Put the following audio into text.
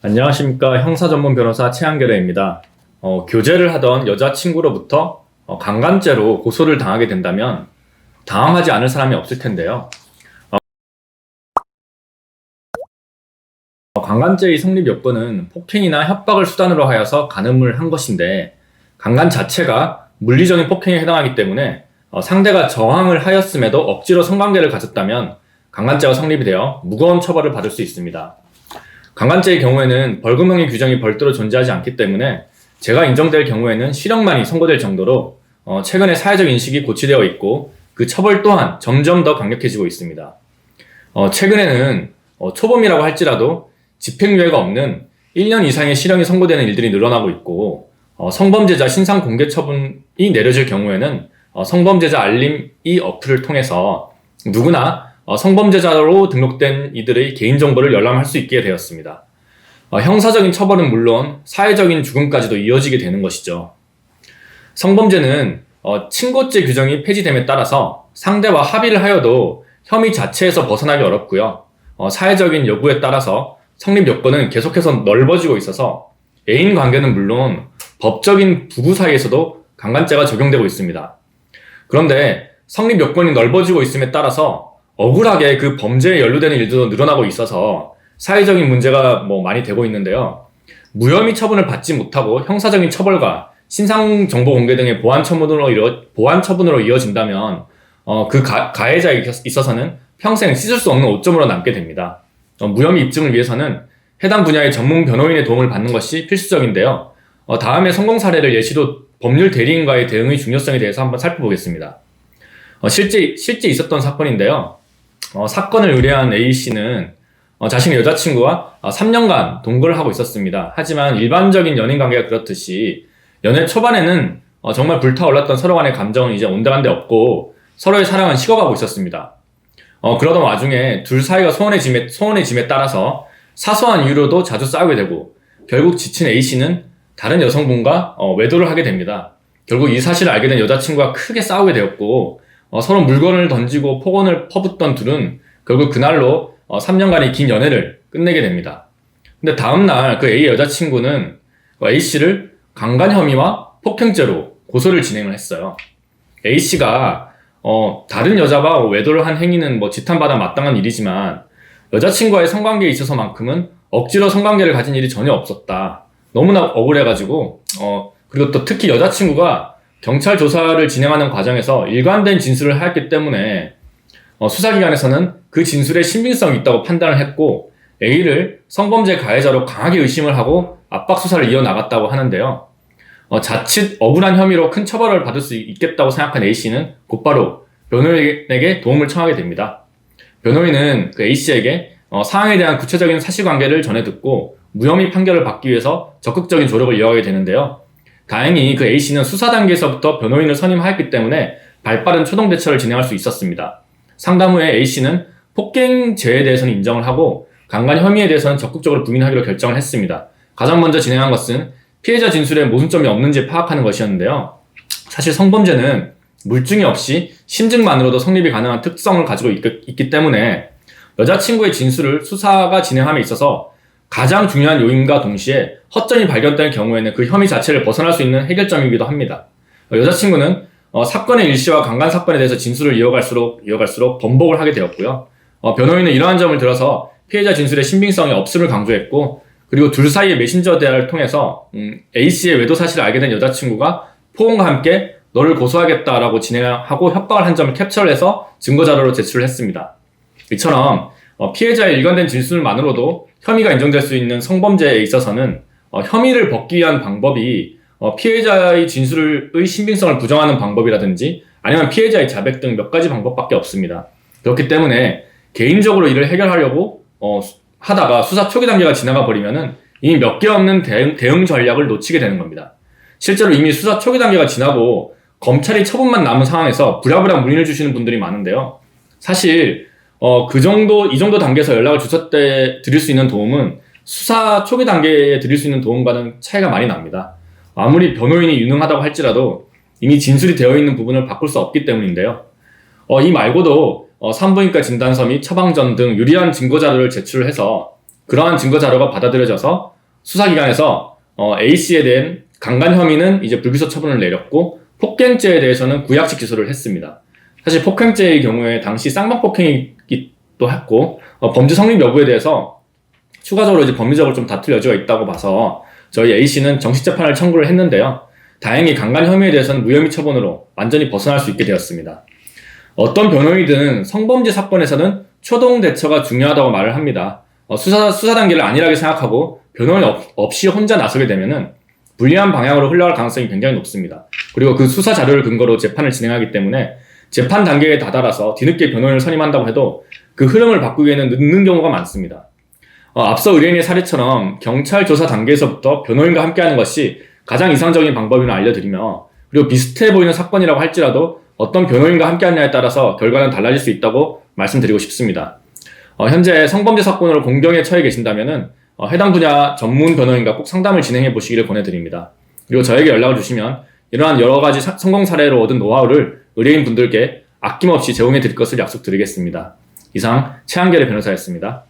안녕하십니까. 형사전문 변호사 최한결입니다. 교제를 하던 여자친구로부터 강간죄로 고소를 당하게 된다면 당황하지 않을 사람이 없을 텐데요. 강간죄의 성립 요건은 폭행이나 협박을 수단으로 하여서 간음을 한 것인데, 강간 자체가 물리적인 폭행에 해당하기 때문에 상대가 저항을 하였음에도 억지로 성관계를 가졌다면 강간죄가 성립이 되어 무거운 처벌을 받을 수 있습니다. 강간죄의 경우에는 벌금형의 규정이 별도로 존재하지 않기 때문에 죄가 인정될 경우에는 실형만이 선고될 정도로 최근에 사회적 인식이 고취되어 있고, 그 처벌 또한 점점 더 강력해지고 있습니다. 최근에는 초범이라고 할지라도 집행유예가 없는 1년 이상의 실형이 선고되는 일들이 늘어나고 있고, 성범죄자 신상 공개 처분이 내려질 경우에는 성범죄자 알림 이 어플을 통해서 누구나 성범죄자로 등록된 이들의 개인정보를 열람할 수 있게 되었습니다. 형사적인 처벌은 물론 사회적인 죽음까지도 이어지게 되는 것이죠. 성범죄는 친고죄 규정이 폐지됨에 따라서 상대와 합의를 하여도 혐의 자체에서 벗어나기 어렵고요. 사회적인 요구에 따라서 성립 요건은 계속해서 넓어지고 있어서 애인 관계는 물론 법적인 부부 사이에서도 강간죄가 적용되고 있습니다. 그런데 성립 요건이 넓어지고 있음에 따라서 억울하게 그 범죄에 연루되는 일도 늘어나고 있어서 사회적인 문제가 많이 되고 있는데요. 무혐의 처분을 받지 못하고 형사적인 처벌과 신상정보 공개 등의 보안 처분으로 이어진다면 그 가해자에 있어서는 평생 씻을 수 없는 오점으로 남게 됩니다. 무혐의 입증을 위해서는 해당 분야의 전문 변호인의 도움을 받는 것이 필수적인데요. 다음에 성공 사례를 예시로 법률 대리인과의 대응의 중요성에 대해서 한번 살펴보겠습니다. 실제 있었던 사건인데요. 사건을 의뢰한 A씨는 자신의 여자친구와 3년간 동거를 하고 있었습니다. 하지만 일반적인 연인 관계가 그렇듯이 연애 초반에는 정말 불타올랐던 서로 간의 감정은 이제 온데간데 없고 서로의 사랑은 식어가고 있었습니다. 그러던 와중에 둘 사이가 소원해짐에 따라서 사소한 이유로도 자주 싸우게 되고, 결국 지친 A씨는 다른 여성분과 외도를 하게 됩니다. 결국 이 사실을 알게 된 여자친구와 크게 싸우게 되었고, 서로 물건을 던지고 폭언을 퍼붓던 둘은 결국 그날로 3년간의 긴 연애를 끝내게 됩니다. 근데 다음날 그 A의 여자친구는 A씨를 강간 혐의와 폭행죄로 고소를 진행을 했어요. A씨가 다른 여자와 외도를 한 행위는 지탄받아 마땅한 일이지만 여자친구와의 성관계에 있어서만큼은 억지로 성관계를 가진 일이 전혀 없었다. 너무나 억울해가지고 그리고 또 특히 여자친구가 경찰 조사를 진행하는 과정에서 일관된 진술을 하였기 때문에 수사기관에서는 그 진술에 신빙성이 있다고 판단을 했고, A를 성범죄 가해자로 강하게 의심을 하고 압박 수사를 이어나갔다고 하는데요. 자칫 억울한 혐의로 큰 처벌을 받을 수 있겠다고 생각한 A씨는 곧바로 변호인에게 도움을 청하게 됩니다. 변호인은 그 A씨에게 사항에 대한 구체적인 사실관계를 전해 듣고 무혐의 판결을 받기 위해서 적극적인 조력을 이어가게 되는데요. 다행히 그 A씨는 수사 단계에서부터 변호인을 선임하였기 때문에 발빠른 초동 대처를 진행할 수 있었습니다. 상담 후에 A씨는 폭행죄에 대해서는 인정을 하고 강간 혐의에 대해서는 적극적으로 부인하기로 결정을 했습니다. 가장 먼저 진행한 것은 피해자 진술에 모순점이 없는지 파악하는 것이었는데요. 사실 성범죄는 물증이 없이 심증만으로도 성립이 가능한 특성을 가지고 있기 때문에 여자친구의 진술을 수사가 진행함에 있어서 가장 중요한 요인과 동시에 허점이 발견될 경우에는 그 혐의 자체를 벗어날 수 있는 해결점이기도 합니다. 여자친구는 사건의 일시와 강간 사건에 대해서 진술을 이어갈수록 번복을 하게 되었고요. 변호인은 이러한 점을 들어서 피해자 진술의 신빙성이 없음을 강조했고, 그리고 둘 사이의 메신저 대화를 통해서 A씨의 외도 사실을 알게 된 여자친구가 포옹과 함께 너를 고소하겠다라고 진행하고 협박을 한 점을 캡처를 해서 증거자료로 제출을 했습니다. 이처럼 피해자의 일관된 진술만으로도 혐의가 인정될 수 있는 성범죄에 있어서는 혐의를 벗기 위한 방법이 피해자의 진술의 신빙성을 부정하는 방법이라든지 아니면 피해자의 자백 등 몇 가지 방법밖에 없습니다. 그렇기 때문에 개인적으로 이를 해결하려고 하다가 수사 초기 단계가 지나가 버리면은 이미 몇 개 없는 대응 전략을 놓치게 되는 겁니다. 실제로 이미 수사 초기 단계가 지나고 검찰이 처분만 남은 상황에서 부랴부랴 문의를 주시는 분들이 많은데요. 사실 이 정도 단계에서 연락을 주셨을 때 드릴 수 있는 도움은 수사 초기 단계에 드릴 수 있는 도움과는 차이가 많이 납니다. 아무리 변호인이 유능하다고 할지라도 이미 진술이 되어 있는 부분을 바꿀 수 없기 때문인데요. 이 말고도 산부인과 진단서 및 처방전 등 유리한 증거자료를 제출해서 그러한 증거 자료가 받아들여져서 수사기관에서 A씨에 대한 강간 혐의는 이제 불기소 처분을 내렸고 폭행죄에 대해서는 구약식 기소를 했습니다. 사실 폭행죄의 경우에 당시 쌍방폭행이기도 했고 범죄 성립 여부에 대해서 추가적으로 이제 법리적으로 좀 다툴 여지가 있다고 봐서 저희 A씨는 정식재판을 청구를 했는데요. 다행히 강간 혐의에 대해서는 무혐의 처분으로 완전히 벗어날 수 있게 되었습니다. 어떤 변호인이든 성범죄 사건에서는 초동 대처가 중요하다고 말을 합니다. 수사 단계를 안일하게 생각하고 변호인 없이 혼자 나서게 되면은 불리한 방향으로 흘러갈 가능성이 굉장히 높습니다. 그리고 그 수사 자료를 근거로 재판을 진행하기 때문에 재판 단계에 다다라서 뒤늦게 변호인을 선임한다고 해도 그 흐름을 바꾸기에는 늦는 경우가 많습니다. 앞서 의뢰인의 사례처럼 경찰 조사 단계에서부터 변호인과 함께하는 것이 가장 이상적인 방법임을 알려드리며, 그리고 비슷해 보이는 사건이라고 할지라도 어떤 변호인과 함께하느냐에 따라서 결과는 달라질 수 있다고 말씀드리고 싶습니다. 현재 성범죄 사건으로 공경에 처해 계신다면은 해당 분야 전문 변호인과 꼭 상담을 진행해 보시기를 권해드립니다. 그리고 저에게 연락을 주시면 이러한 여러 가지 성공 사례로 얻은 노하우를 의뢰인 분들께 아낌없이 제공해 드릴 것을 약속드리겠습니다. 이상 최한결의 변호사였습니다.